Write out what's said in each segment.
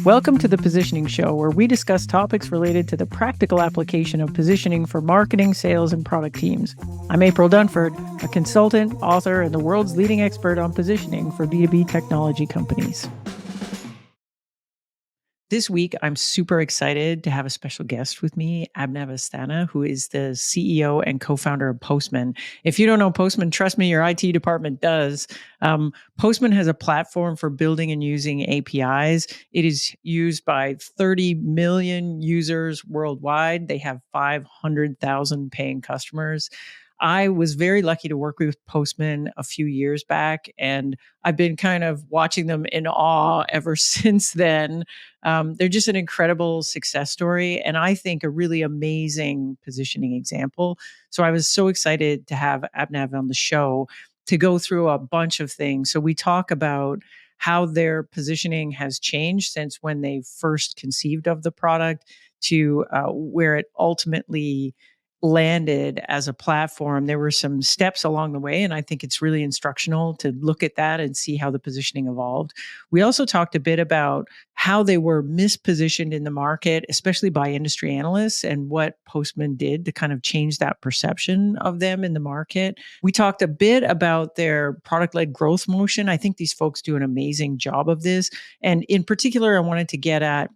Welcome to the Positioning Show, where we discuss topics related to the practical application of positioning for marketing, sales, and product teams. I'm April Dunford, a consultant, author, and the world's leading expert on positioning for B2B technology companies. This week, I'm super excited to have a special guest with me, Abhinav Asthana, who is the CEO and co-founder of Postman. If you don't know Postman, trust me, your IT department does. Postman has a platform for building and using APIs. It is used by 30 million users worldwide. They have 500,000 paying customers. I was very lucky to work with Postman a few years back, and I've been kind of watching them in awe ever since then. They're just an incredible success story, and I think a really amazing positioning example. So I was so excited to have Abhinav on the show to go through a bunch of things. So we talk about how their positioning has changed since when they first conceived of the product to where it ultimately landed as a platform. There were some steps along the way, and I think it's really instructional to look at that and see how the positioning evolved. We also talked a bit about how they were mispositioned in the market, especially by industry analysts, and what Postman did to kind of change that perception of them in the market. We talked a bit about their product-led growth motion. I think these folks do an amazing job of this. And in particular, I wanted to get at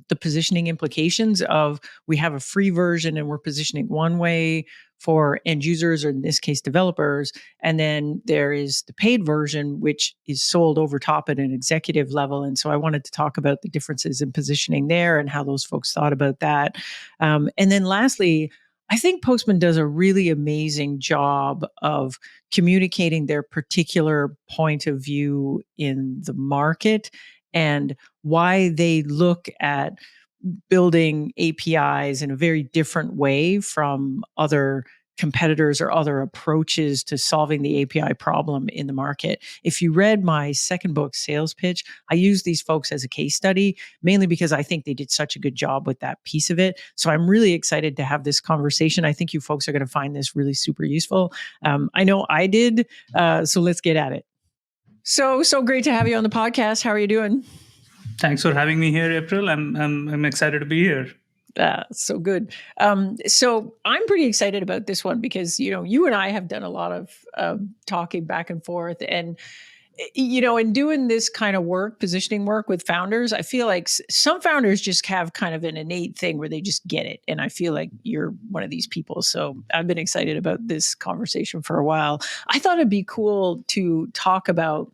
the positioning implications of we have a free version and we're positioning one way for end users, or in this case, developers. And then there is the paid version, which is sold over top at an executive level. And so I wanted to talk about the differences in positioning there and how those folks thought about that. And then lastly, I think Postman does a really amazing job of communicating their particular point of view in the market and why they look at building APIs in a very different way from other competitors or other approaches to solving the API problem in the market. If you read my second book, Sales Pitch, I use these folks as a case study, mainly because I think they did such a good job with that piece of it. So I'm really excited to have this conversation. I think you folks are going to find this really super useful. I know I did. So let's get at it. So great to have you on the podcast. How are you doing? Thanks for having me here, April. I'm excited to be here. So good. So I'm pretty excited about this one because, you and I have done a lot of talking back and forth, and, in doing this kind of work, positioning work with founders, I feel like some founders just have kind of an innate thing where they just get it. And I feel like you're one of these people. So I've been excited about this conversation for a while. I thought it'd be cool to talk about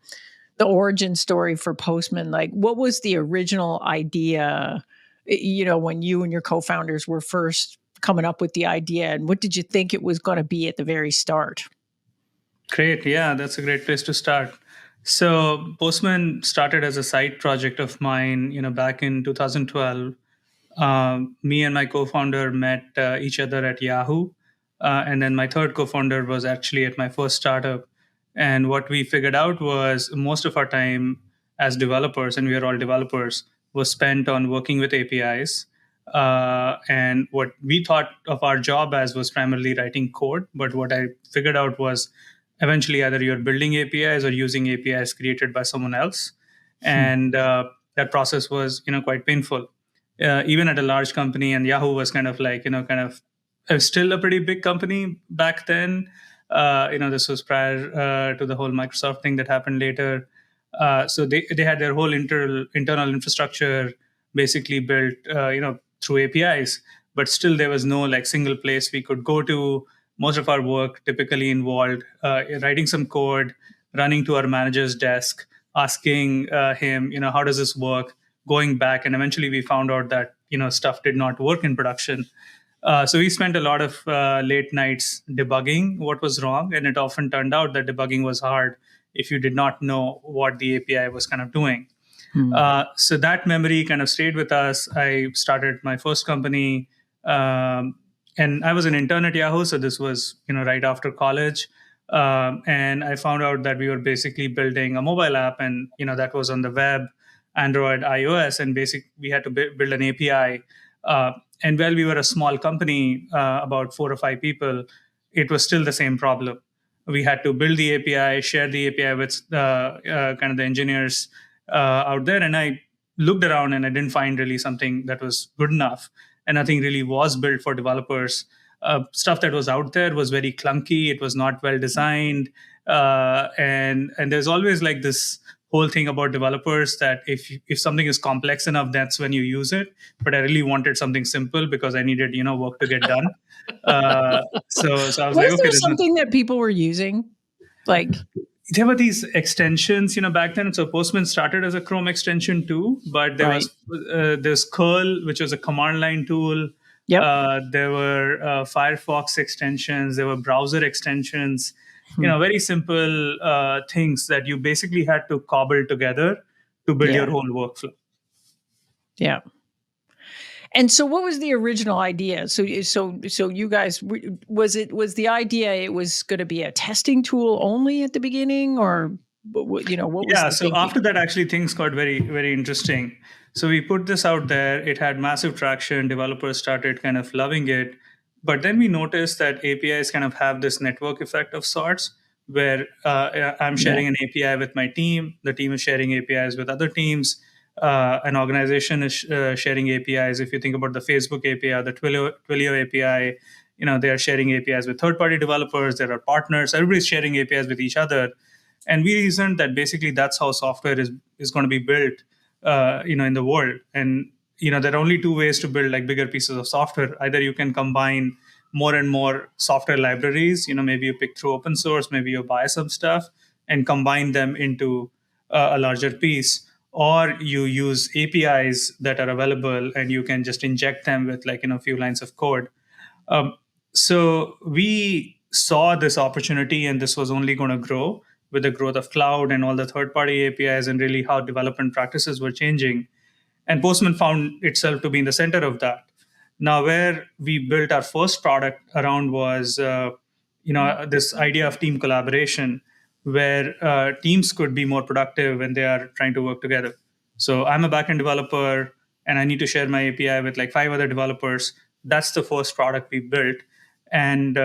the origin story for Postman. Like, what was the original idea, when you and your co-founders were first coming up with the idea, and what did you think it was going to be at the very start? Great. Yeah, that's a great place to start. So Postman started as a side project of mine, back in 2012. Me and my co-founder met each other at Yahoo. And then my third co-founder was actually at my first startup. And what we figured out was most of our time as developers, and we are all developers, was spent on working with APIs. And what we thought of our job as was primarily writing code. But what I figured out was eventually either you're building APIs or using APIs created by someone else. And that process was, quite painful. Even at a large company, and Yahoo was kind of still a pretty big company back then. This was prior to the whole Microsoft thing that happened later. So they had their whole internal infrastructure basically built, through APIs, but still there was no like single place we could go to. Most of our work typically involved writing some code, running to our manager's desk, asking him, how does this work? Going back, and eventually we found out that stuff did not work in production. So we spent a lot of late nights debugging what was wrong, and it often turned out that debugging was hard if you did not know what the API was kind of doing. So that memory kind of stayed with us. I started my first company, and I was an intern at Yahoo, so this was right after college. And I found out that we were basically building a mobile app, and that was on the web, Android, iOS, and we had to build an API. And while we were a small company, about 4 or 5 people, it was still the same problem. We had to build the API, share the API with kind of the engineers out there. And I looked around and I didn't find really something that was good enough, and nothing really was built for developers. Stuff that was out there was very clunky. It was not well designed, and there's always like this whole thing about developers that if something is complex enough, that's when you use it. But I really wanted something simple because I needed work to get done. So I was like, Was okay, there there's no, something that people were using? Like, there were these extensions, back then. So Postman started as a Chrome extension too, but there right. was there's Curl, which was a command line tool. Yep. There were Firefox extensions. There were browser extensions. Hmm. Very simple things that you basically had to cobble together to build your Yeah. whole workflow. Yeah. And so what was the original idea? So you guys was the idea it was going to be a testing tool only at the beginning, or what was Yeah, the so thinking? after that, actually, things got very, very interesting. So we put this out there. It had massive traction. Developers started kind of loving it. But then we noticed that APIs kind of have this network effect of sorts, where I'm Yeah. sharing an API with my team, the team is sharing APIs with other teams, an organization is sharing APIs. If you think about the Facebook API, the Twilio API, they are sharing APIs with third-party developers. There are partners. Everybody's sharing APIs with each other, and we reasoned that basically that's how software is going to be built in the world. And there are only two ways to build like bigger pieces of software. Either you can combine more and more software libraries, maybe you pick through open source, maybe you buy some stuff and combine them into a larger piece, or you use APIs that are available and you can just inject them with like a few lines of code. um, so we saw this opportunity, and this was only going to grow with the growth of cloud and all the third-party APIs, and really how development practices were changing. And Postman found itself to be in the center of that. Now, where we built our first product around was, this idea of team collaboration, where teams could be more productive when they are trying to work together. So I'm a backend developer, and I need to share my API with like five other developers. That's the first product we built, and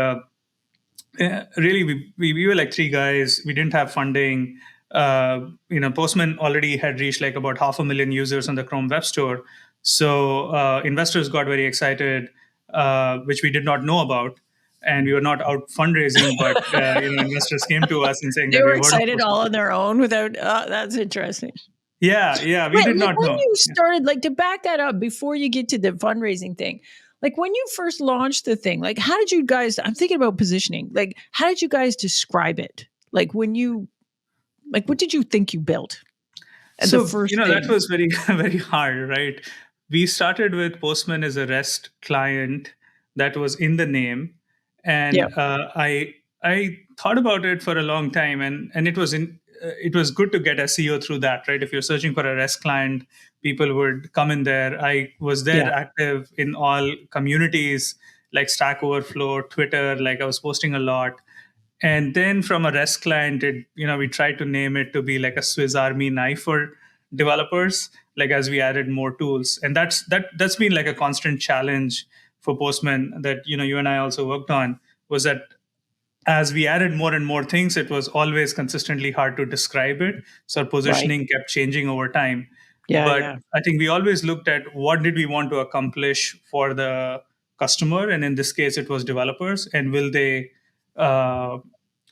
really we were like three guys. We didn't have funding. Postman already had reached like about 500,000 users on the Chrome web store. So investors got very excited, which we did not know about, and we were not out fundraising, but investors came to us and saying They that were we've heard of excited all Postman. on their own without that's interesting. Yeah, we Right, did like not when know. you Yeah. started, like to back that up before you get to the fundraising thing, like when you first launched the thing, like how did you guys, I'm thinking about positioning, like how did you guys describe it? Like when you, like what did you think you built at the So, first that thing? was very, very hard, right? We started with Postman as a REST client that was in the name. Yeah. And I thought about it for a long time, and it was good to get SEO through that, right? If you're searching for a REST client, people would come in there. I was there Yeah. active in all communities like Stack Overflow, Twitter, like I was posting a lot. And then from a REST client, we tried to name it to be like a Swiss Army knife for developers, like as we added more tools. And that's been like a constant challenge for Postman that you and I also worked on, was that as we added more and more things, it was always consistently hard to describe it. So our Right. positioning kept changing over time. Yeah. But Yeah. I think we always looked at what did we want to accomplish for the customer, and in this case, it was developers, and will they uh,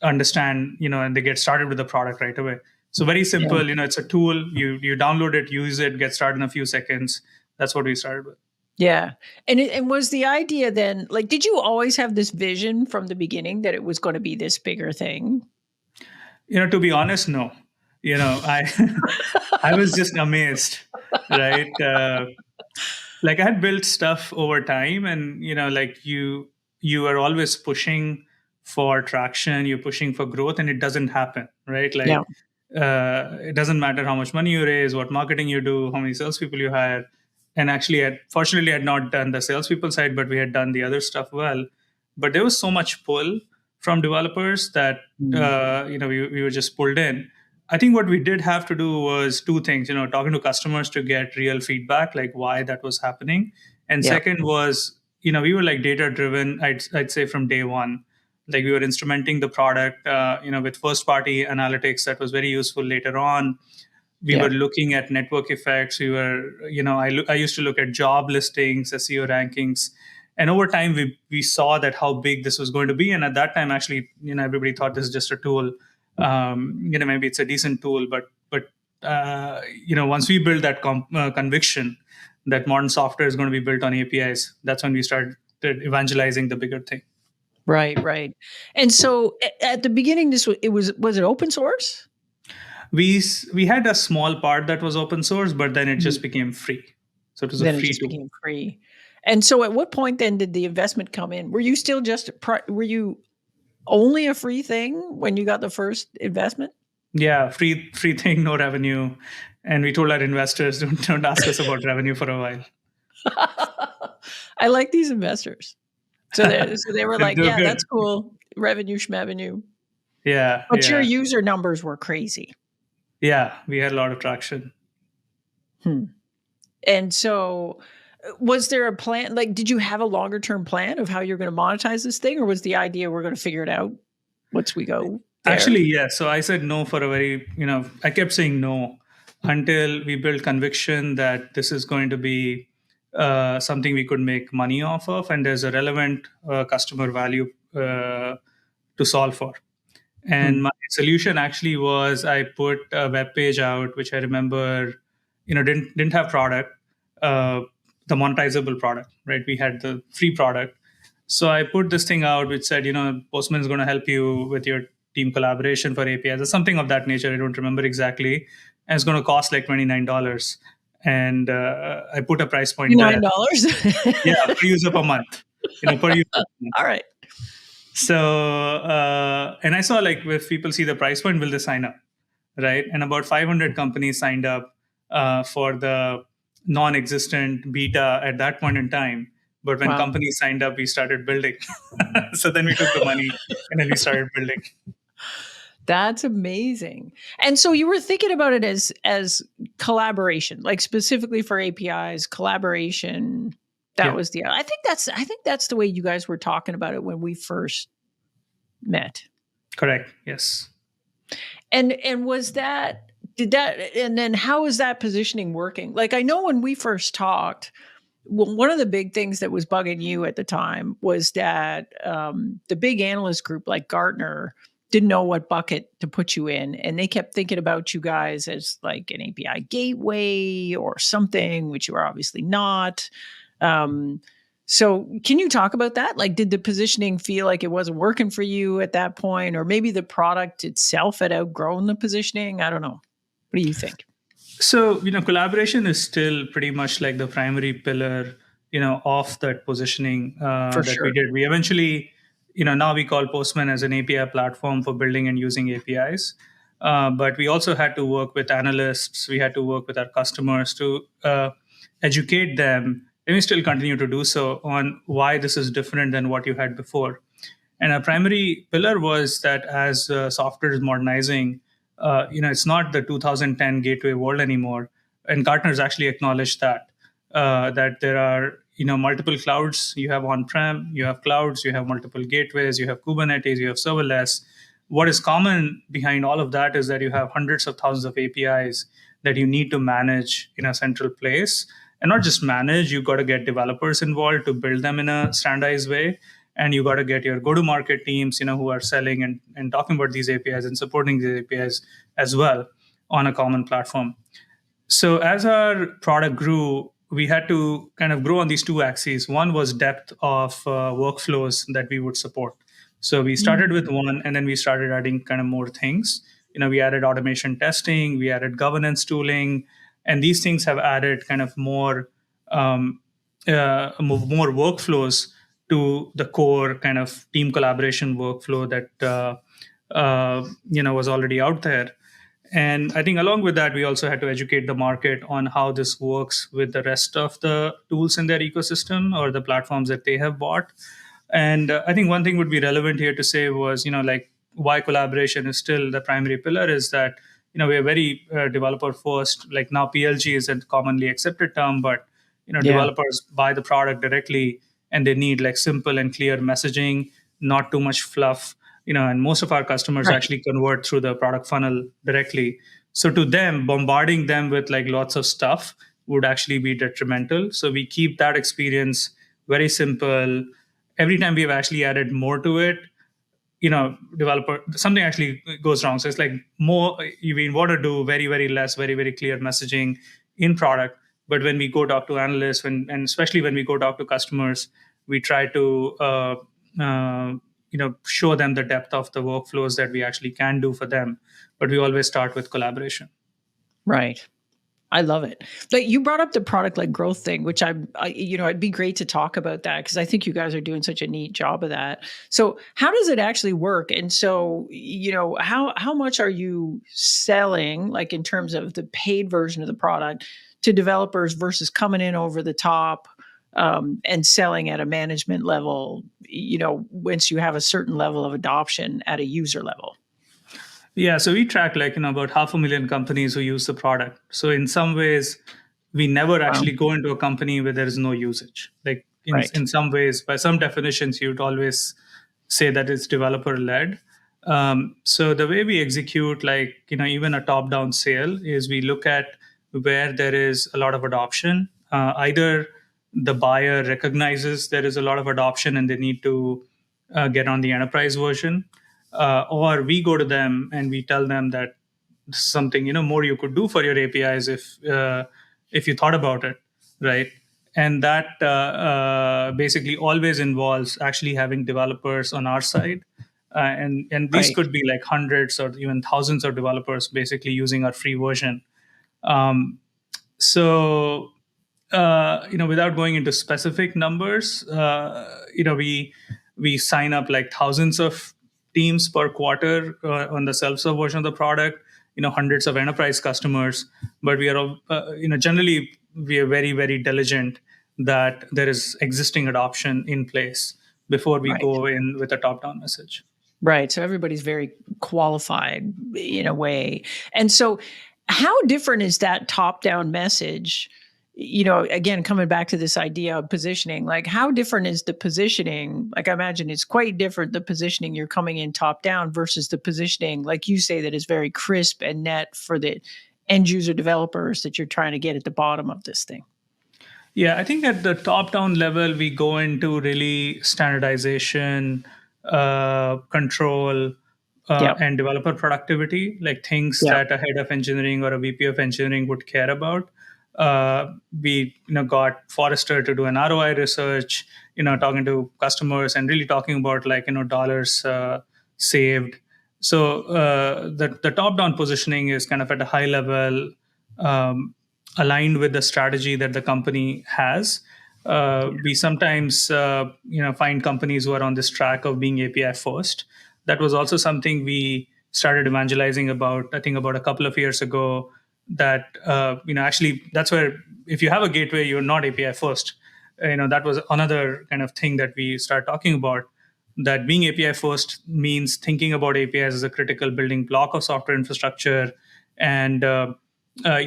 understand, and they get started with the product right away. So very Yeah. simple, it's a tool. You download it, use it, get started in a few seconds. That's what we started with. Yeah. And was the idea then, like, did you always have this vision from the beginning that it was going to be this bigger thing? To be honest, no. I I was just amazed, right? Like I had built stuff over time, and like you are always pushing for traction, you're pushing for growth, and it doesn't happen, right? Yeah. Like it doesn't matter how much money you raise, what marketing you do, how many salespeople you hire. And actually, fortunately, I had not done the salespeople side, but we had done the other stuff well. But there was so much pull from developers that Mm. we were just pulled in. I think what we did have to do was two things, talking to customers to get real feedback, like why that was happening. And Yeah. second was, we were like data driven, I'd say from day one. Like we were instrumenting the product, with first party analytics that was very useful later on. We Yeah. were looking at network effects. We were, I used to look at job listings, SEO rankings, and over time we saw that how big this was going to be. And at that time, actually, everybody thought this is just a tool. Maybe it's a decent tool, but once we built that conviction that modern software is going to be built on APIs, that's when we started evangelizing the bigger thing. Right, right. And so at the beginning, was it open source? We had a small part that was open source, but then it Mhm. just became free. So it was a Then it free just tool. became free. And so at what point then did the investment come in? Were you still were you only a free thing when you got the first investment? Yeah, free thing, no revenue. And we told our investors, don't ask us about revenue for a while. I like these investors. So they were like, They're "Yeah, good. that's cool. Revenue schmevenue." Yeah, But your yeah, user numbers were crazy. yeah. We had a lot of traction. Hmm. And so, was there a plan? Like, did you have a longer term plan of how you're going to monetize this thing, or was the idea we're going to figure it out once we go there? Actually, yeah. So I said no for a very, I kept saying no until we built conviction that this is going to be something we could make money off of, and there's a relevant customer value to solve for. Hmm. And my solution actually was I put a web page out, which I remember, didn't have product, uh, the monetizable product, right? We had the free product. So I put this thing out, which said, Postman is going to help you with your team collaboration for APIs or something of that nature. I don't remember exactly. And it's going to cost like $29. And I put a price point there. $9. Yeah, per user per month. Per user per month. All right. So, and I saw like if people see the price point, will they sign up? Right. And about 500 companies signed up for the non existent beta at that point in time. But when Wow. companies signed up, we started building. So then we took the money and then we started building. That's amazing. And so you were thinking about it as collaboration, like specifically for APIs, collaboration. That Yeah, was the I think that's the way you guys were talking about it when we first met. correct. Yes. And was that did that and then how is that positioning working? Like I know when we first talked, well, one of the big things that was bugging you at the time was that the big analyst group like Gartner didn't know what bucket to put you in. And they kept thinking about you guys as like an API gateway or something, which you are obviously not. Um, so, can you talk about that? Like, did the positioning feel like it wasn't working for you at that point? Or maybe the product itself had outgrown the positioning? I don't know. What do you think? So, collaboration is still pretty much like the primary pillar, of that positioning For that we sure. did. We eventually, now we call Postman as an API platform for building and using APIs. But we also had to work with analysts. We had to work with our customers to educate them, and we still continue to do so on why this is different than what you had before. And a primary pillar was that as software is modernizing, it's not the 2010 gateway world anymore. And Gartner's actually acknowledged that there are multiple clouds. You have on-prem, you have clouds, you have multiple gateways, you have Kubernetes, you have serverless. What is common behind all of that is that you have hundreds of thousands of APIs that you need to manage in a central place. And not just manage, you got to get developers involved to build them in a standardized way, and you got to get your go-to-market teams, who are selling and talking about these APIs and supporting these APIs as well on a common platform. So as our product grew, we had to kind of grow on these two axes. One was depth of workflows that we would support. So we started with one, and then we started adding kind of more things. We added automation testing, we added governance tooling, and these things have added kind of um, more workflows to the core kind of team collaboration workflow that was already out there. And I think along with that, we also had to educate the market on how this works with the rest of the tools in their ecosystem or the platforms that they have bought. And I think one thing would be relevant here to say was, like why collaboration is still the primary pillar is that, we are very developer first. Like now PLG is a commonly accepted term, but, Yeah. developers buy the product directly and they need like simple and clear messaging, not too much fluff, and most of our customers Right. actually convert through the product funnel directly. So to them, bombarding them with like lots of stuff would actually be detrimental. So we keep that experience very simple. Every time we've actually added more to it, developer, something actually goes wrong. So it's like more, we want to do very, very less, very, very clear messaging in product. But when we go talk to analysts, and especially when we go talk to customers, we try to uh, show them the depth of the workflows that we actually can do for them. But we always start with collaboration. Right. I love it. But you brought up the product led growth thing, which it'd be great to talk about that because I think you guys are doing such a neat job of that. So, how does it actually work? And so, how much are you selling, like in terms of the paid version of the product, to developers versus coming in over the top and selling at a management level? Once you have a certain level of adoption at a user level. Yeah, so we track like about 500,000 companies who use the product. So in some ways, we never Wow. actually go into a company where there is no usage. Like Right. in some ways, by some definitions, you'd always say that it's developer led. So the way we execute, like even a top down sale, is we look at where there is a lot of adoption. Either the buyer recognizes there is a lot of adoption and they need to get on the enterprise version, or we go to them and we tell them that this is something more you could do for your APIs if you thought about it, right? And that basically always involves actually having developers on our side, and these Right. could be like hundreds or even thousands of developers basically using our free version. Um, so without going into specific numbers, we sign up like thousands of teams per quarter on the self-serve version of the product. Hundreds of enterprise customers, but we are generally we are very, very diligent that there is existing adoption in place before we Right. go in with a top-down message. Right. So everybody's very qualified in a way. And so, how different is that top down message? Again, coming back to this idea of positioning, like how different is the positioning? Like, I imagine it's quite different the positioning you're coming in top down versus the positioning, like you say, that is very crisp and net for the end user developers that you're trying to get at the bottom of this thing. Yeah, I think at the top down level, we go into really standardization, control, Yep. and developer productivity, like things Yep. that a head of engineering or a VP of engineering would care about. We got Forrester to do an ROI research, talking to customers and really talking about like dollars saved. So the top down positioning is kind of at a high level. Um, Aligned with the strategy that the company has. We sometimes find companies who are on this track of being API first. That was also something we started evangelizing about, I think about a couple of years ago. That actually that's where if you have a gateway, you're not API first. That was another kind of thing that we started talking about. That being API first means thinking about APIs as a critical building block of software infrastructure, and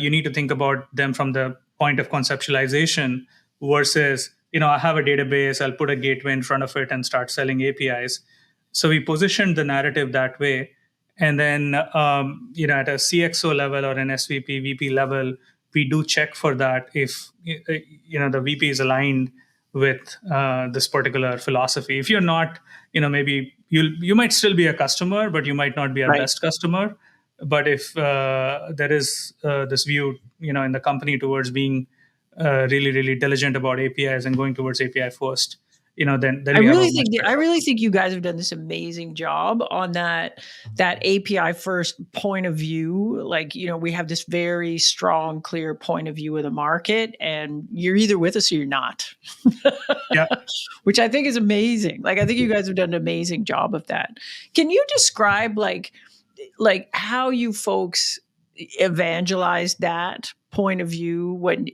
you need to think about them from the point of conceptualization versus I have a database, I'll put a gateway in front of it and start selling APIs. So we positioned the narrative that way. And then at a CXO level or an SVP VP level, we do check for that if the VP is aligned with this particular philosophy. If you're not, maybe you might still be a customer, but you might not be our Right. best customer. But if there is this view in the company towards being really, really diligent about APIs and going towards API first, then we have a much better I really outcome. think you guys have done this amazing job on that API first point of view. Like, we have this very strong, clear point of view of the market, and you're either with us or you're not. Yeah. Which I think is amazing. Like, I think you guys have done an amazing job of that. Can you describe like how you folks evangelize that point of view when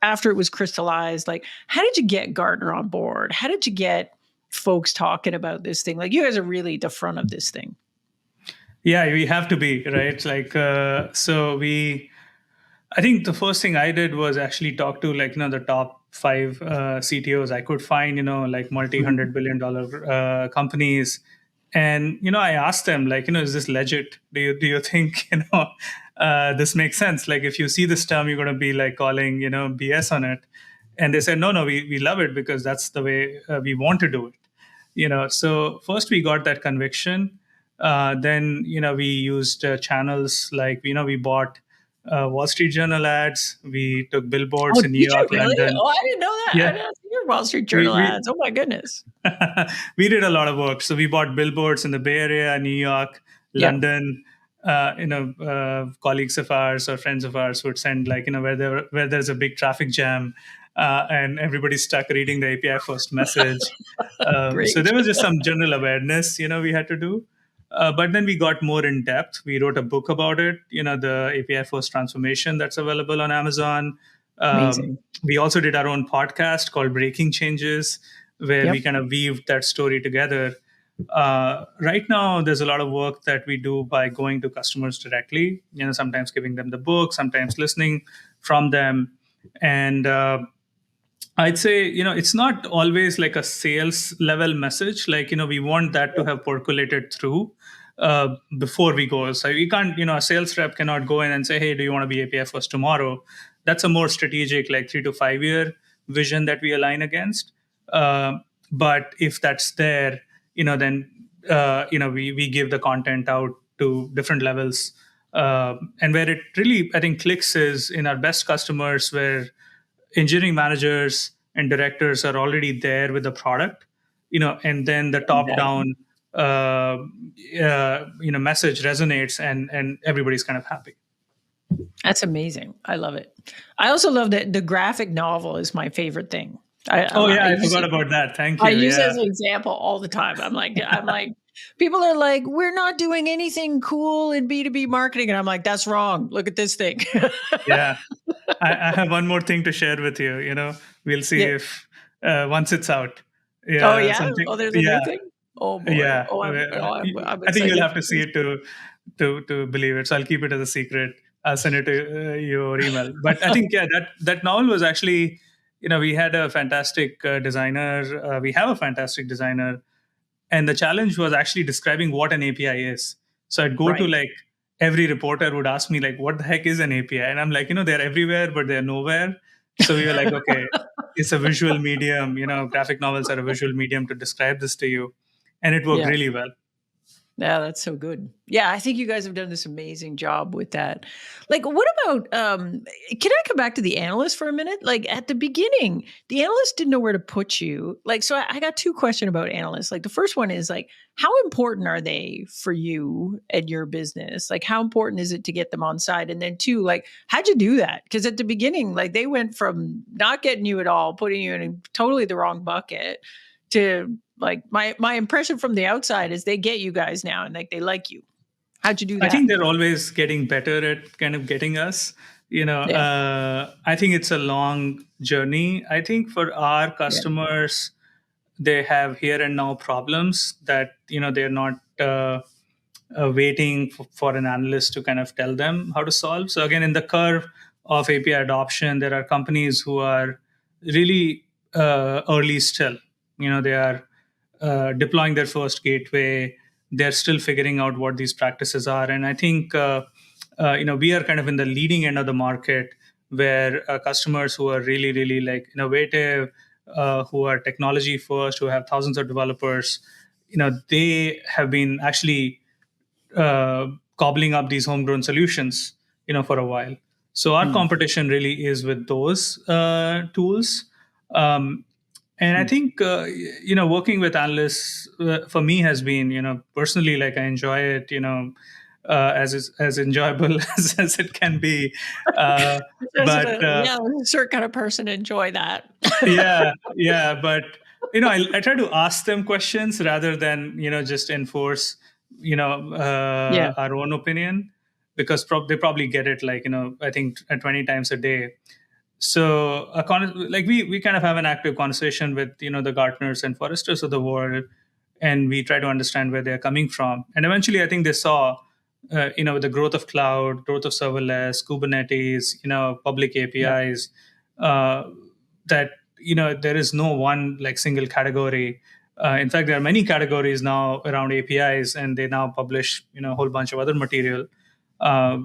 after it was crystallized? Like, how did you get Gartner on board? How did you get folks talking about this thing? Like, you guys are really the front of this thing. Yeah, we have to be, right? Like, I think the first thing I did was actually talk to like the top five CTOs I could find, like multi Mhm. $100 billion companies, And I asked them, like, is this legit? Do you think this makes sense? Like, if you see this term, you're going to be like calling BS on it. And they said, no, we love it because that's the way we want to do it. So first we got that conviction. Then we used channels like we bought Wall Street Journal ads. We took Oh, billboards in New did you York, really? London. Oh, I didn't know that. I Yeah, didn't see your Wall Street we, Journal we ads. Oh my goodness. we did a lot of work. So we bought billboards in the Bay Area, New York, Yeah. London. Colleagues of ours or friends of ours would send, like, where there's a big traffic jam, and everybody's stuck reading the API first message. So Great. there was just some general awareness, we had to do. But then we got more in depth. We wrote a book about it, the API first transformation that's available on Amazon. Amazing. We also did our own podcast called Breaking Changes, where we Yep. kind of weaved that story together. Right now, there's a lot of work that we do by going to customers directly, sometimes giving them the book, sometimes listening from them. And I'd say, it's not always like a sales level message. Like, we want that to have percolated through before we go. So we can't, a sales rep cannot go in and say, hey, do you want to be API first tomorrow? That's a more strategic, like 3 to 5 year vision that we align against. Uh, but if that's there, then, we give the content out to different levels. And where it really, I think, clicks is in our best customers, where engineering managers and directors are already there with the product, and then the top Exactly. down message resonates, and everybody's kind of happy. That's amazing. I love it. I also love that the graphic novel is my favorite thing. Oh I yeah, I use forgot it. about that. Thank I you. use it Yeah, as an example all the time. I'm like, people are like, we're not doing anything cool in B2B marketing. And I'm like, that's wrong. Look at this thing. yeah. I have one more thing to share with you. We'll see Yeah. if once it's out. Oh Yeah, yeah. something. Oh, there's a new Yeah, thing. Oh boy. yeah. Oh, I'm I think you'll excited have for to see this. it to believe it. So I'll keep it as a secret. I'll send it to your email. But I think, yeah, that novel was actually, we had a fantastic designer. We have a fantastic designer, and the challenge was actually describing what an API is. So I'd go to, Right. like, every reporter would ask me, like, what the heck is an API? And I'm like, they're everywhere, but they're nowhere. So we were like, okay, it's a visual medium. Graphic novels are a visual medium to describe this to you, and it worked Yeah. really well. Yeah, that's so good. Yeah, I think you guys have done this amazing job with that. Like, what about can I come back to the analyst for a minute? Like at the beginning, the analyst didn't know where to put you. Like, so I got two questions about analysts. Like the first one is like, how important are they for you and your business? Like, how important is it to get them on side? And then two, like, how'd you do that? Because at the beginning, like they went from not getting you at all, putting you in totally the wrong bucket to like my impression from the outside is they get you guys now and like they like you. How'd you do I that? think they're always getting better at kind of getting us. Yeah. I think it's a long journey. I think for our Yeah. customers, they have here and now problems that they're not waiting for an analyst to kind of tell them how to solve. So again, in the curve of API adoption, there are companies who are really early still. They are deploying their first gateway. They're still figuring out what these practices are, and I think we are kind of in the leading end of the market, where customers who are really, really, like, innovative, who are technology first, who have thousands of developers, they have been actually cobbling up these homegrown solutions, for a while. So our Mm, competition really is with those tools. Um, and I mm. think, working with analysts for me has been, personally, like, I enjoy it, as enjoyable as it can be. Uh, but Yeah, a certain kind of person enjoy that. yeah, yeah, but I try to ask them questions rather than just enforce Yeah. our own opinion, because they probably get it, like, I think 20 times a day. So like, we kind of have an active conversation with the Gartners and Forresters of the world, and we try to understand where they're coming from. And eventually, I think they saw the growth of cloud, growth of serverless, Kubernetes, public Yeah. APIs, that there is no one, like, single category In fact, there are many categories now around APIs, and they now publish a whole bunch of other material. Uh,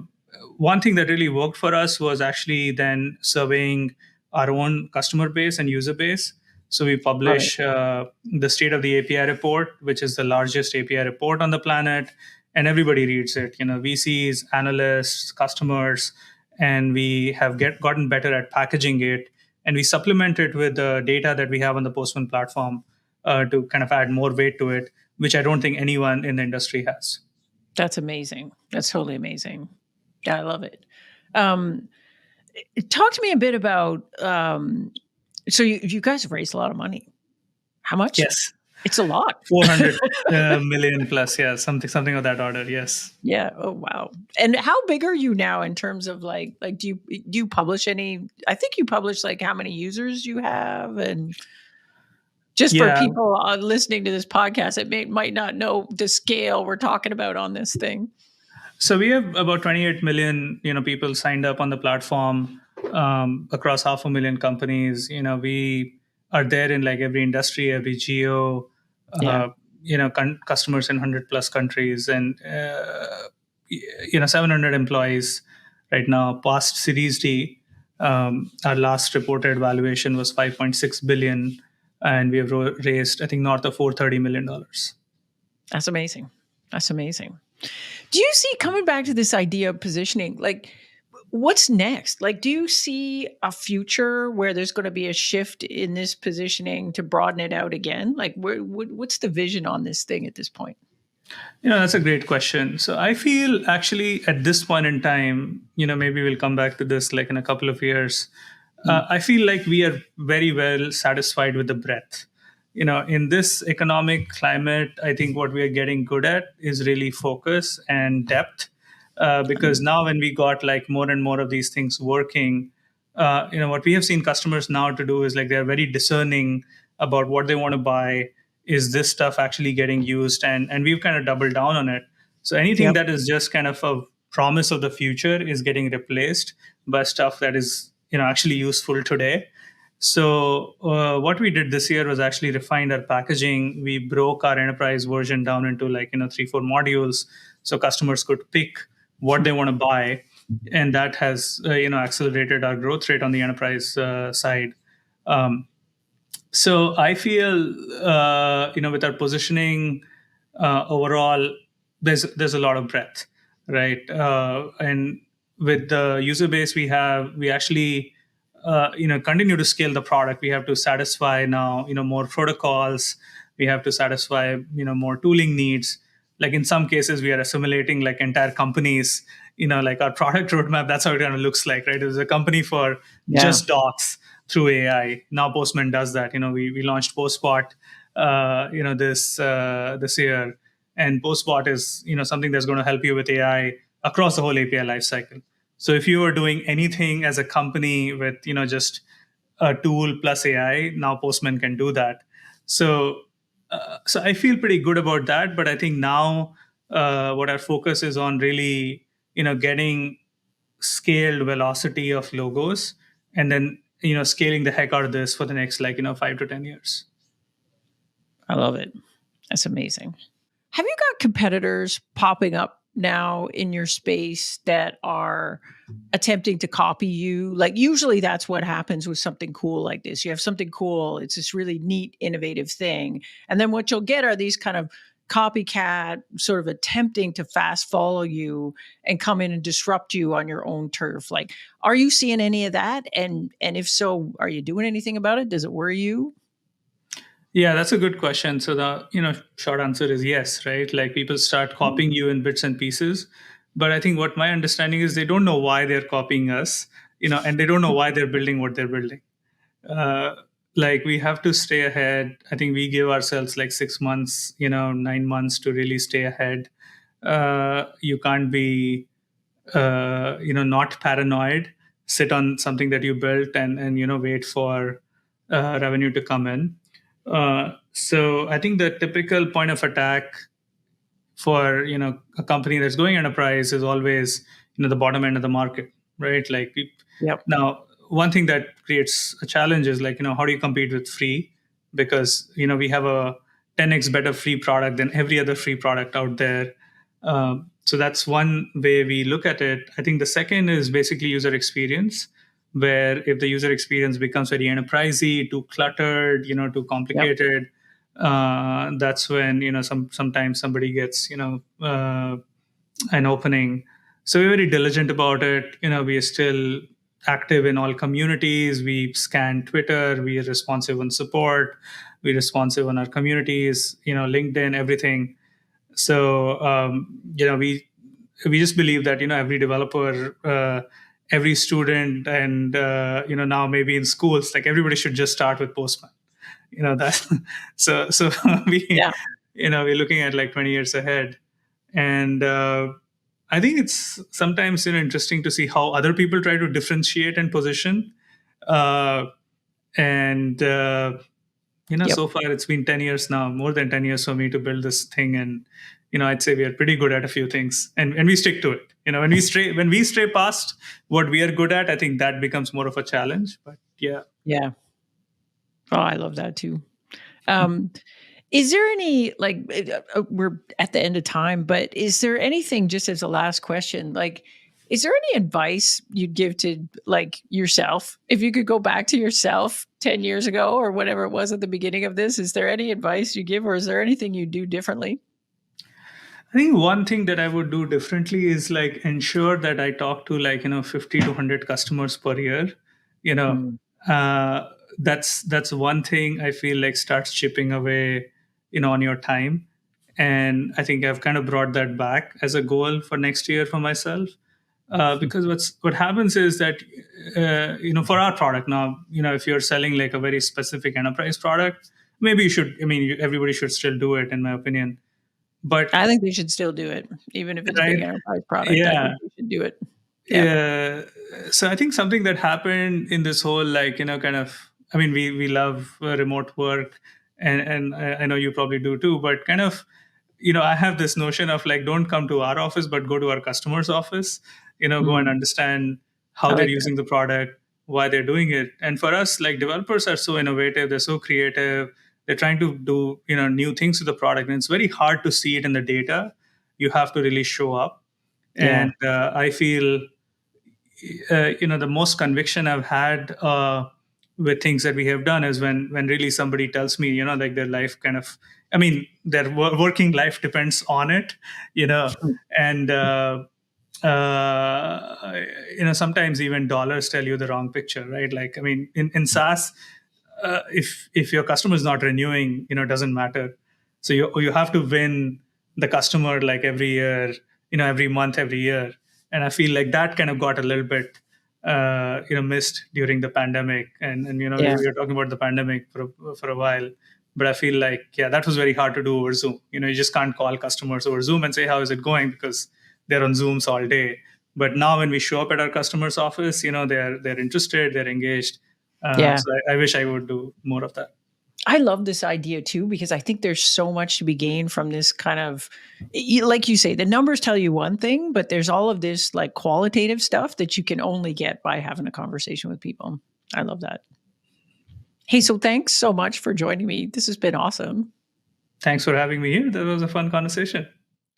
One thing that really worked for us was actually then surveying our own customer base and user base. So we Love it. publish the state of the API report, which is the largest API report on the planet, and everybody reads it. VCs, analysts, customers, and we have gotten better at packaging it, and we supplement it with the data that we have on the Postman platform to kind of add more weight to it, which I don't think anyone in the industry has. That's amazing. That's totally amazing. Yeah, I love it. Um, Talk to me a bit about. So you guys have raised a lot of money. How much? Yes, It's a lot. 400 million plus. Yeah, something of that order. Yes. Yeah. Oh wow. And how big are you now in terms of like do you publish any? I think you publish like how many users you have, and just for Yeah. people listening to this podcast that might not know the scale we're talking about on this thing. So we have about 28 million, people signed up on the platform across 500,000 companies. We are there in like every industry, every geo, Yeah, customers in 100 plus countries, and 700 employees right now. Past Series D, our last reported valuation was 5.6 billion, and we have raised, I think, north of $430 million. that's amazing. That's amazing. Do you see, coming back to this idea of positioning, like what's next? Like, do you see a future where there's going to be a shift in this positioning to broaden it out again? Like, what's the vision on this thing at this point? That's a great question. So I feel actually at this point in time, maybe we'll come back to this like in a couple of years. Mm, I feel like we are very well satisfied with the breadth. In this economic climate, I think what we are getting good at is really focus and depth. Because now when we got like more and more of these things working, what we have seen customers now to do is like they're very discerning about what they want to buy. Is this stuff actually getting used? And we've kind of doubled down on it. So anything yep. that is just kind of a promise of the future is getting replaced by stuff that is actually useful today. So what we did this year was actually refined our packaging. We broke our enterprise version down into like 3 4 modules, so customers could pick what they want to buy, and that has accelerated our growth rate on the enterprise side. Um, so I feel, with our positioning overall, there's a lot of breadth, right? And with the user base we have, we actually, continue to scale the product. We have to satisfy now, more protocols. We have to satisfy, more tooling needs. Like in some cases, we are assimilating like entire companies. Like our product roadmap. That's how it kind of looks like, right? It was a company for Yeah. just docs through AI. Now Postman does that. We launched Postbot, this year, and Postbot is something that's going to help you with AI across the whole API lifecycle. So if you are doing anything as a company with just a tool plus AI, now Postman can do that. So so I feel pretty good about that. But I think now what our focus is on really getting scaled velocity of logos, and then scaling the heck out of this for the next 5 to 10 years. I love it. That's amazing. Have you got competitors popping up now in your space that are attempting to copy you? Like, usually that's what happens with something cool like this. You have something cool, it's this really neat, innovative thing. And then what you'll get are these kind of copycat sort of attempting to fast follow you and come in and disrupt you on your own turf. Like, are you seeing any of that? And if so, are you doing anything about it? Does it worry you? Yeah, that's a good question. So the short answer is yes, right? Like people start copying you in bits and pieces, but I think what my understanding is they don't know why they're copying us, and they don't know why they're building what they're building. uh, like we have to stay ahead. I think we give ourselves like 6 months, 9 months to really stay ahead. You can't be, not paranoid. Sit on something that you built, and wait for revenue to come in. So I think the typical point of attack for a company that's going enterprise is always the bottom end of the market, right? Like Yep. now one thing that creates a challenge is like how do you compete with free, because we have a 10x better free product than every other free product out there. So that's one way we look at it. I think the second is basically user experience, where if the user experience becomes very enterprisey, too cluttered, too Yep. complicated, that's when sometimes somebody gets an opening. So we're very diligent about it. We are still active in all communities. We scan Twitter. We are responsive on support. We're responsive on our communities. LinkedIn, everything. So we just believe that every developer, every student, and now maybe in schools, like everybody should just start with Postman. That. So we Yeah. we're looking at like 20 years ahead, and I think it's sometimes interesting to see how other people try to differentiate and position. Uh, and Yep. so far it's been 10 years now, more than 10 years for me to build this thing, and I'd say we are pretty good at a few things, and we stick to it. When we stray past what we are good at, I think that becomes more of a challenge. But yeah. Yeah. Oh, I love that too. Um, is there any we're at the end of time, but is there anything just as a last question, like is there any advice you'd give to like yourself if you could go back to yourself 10 years ago or whatever it was at the beginning of this? Is there any advice you give or is there anything you do differently? I think one thing that I would do differently is like ensure that I talk to like 50 to 100 customers per year. You know, Mm, uh, that's one thing I feel like starts chipping away, on your time. And I think I've kind of brought that back as a goal for next year for myself. Because what happens is that for our product now, if you're selling like a very specific enterprise product, maybe you should. I mean, everybody should still do it, in my opinion. But I think they should still do it even if it's a big right, enterprise product. I yeah, think they should do it. Yeah. yeah. So I think something that happened in this whole like kind of, I mean, we love remote work, and I know you probably do too, but kind of I have this notion of like, don't come to our office, but go to our customer's office. Go and Mm, understand how I they're like that. using the product, why they're doing it. And for us, like, developers are so innovative, they're so creative, they're trying to do new things to the product, and it's very hard to see it in the data. You have to really show up. Yeah. And I feel the most conviction I've had with things that we have done is when really somebody tells me, like their life kind of, I mean, their working life depends on it, you know, and sometimes even dollars tell you the wrong picture, right? Like, I mean, in SaaS, if your customer is not renewing, it doesn't matter. So you have to win the customer like every year, every month, every year. And I feel like that kind of got a little bit missed during the pandemic. And we Yeah. were talking about the pandemic for a while, but I feel like, yeah, that was very hard to do over Zoom. You just can't call customers over Zoom and say how is it going, because they're on Zooms all day. But now when we show up at our customer's office, they're interested, they're engaged. Yeah. So I wish I would do more of that. I love this idea too because I think there's so much to be gained from this kind of like you say the numbers tell you one thing but there's all of this like qualitative stuff that you can only get by having a conversation with people. I love that. Hey, so thanks so much for joining me. This has been awesome. Thanks for having me here. That was a fun conversation.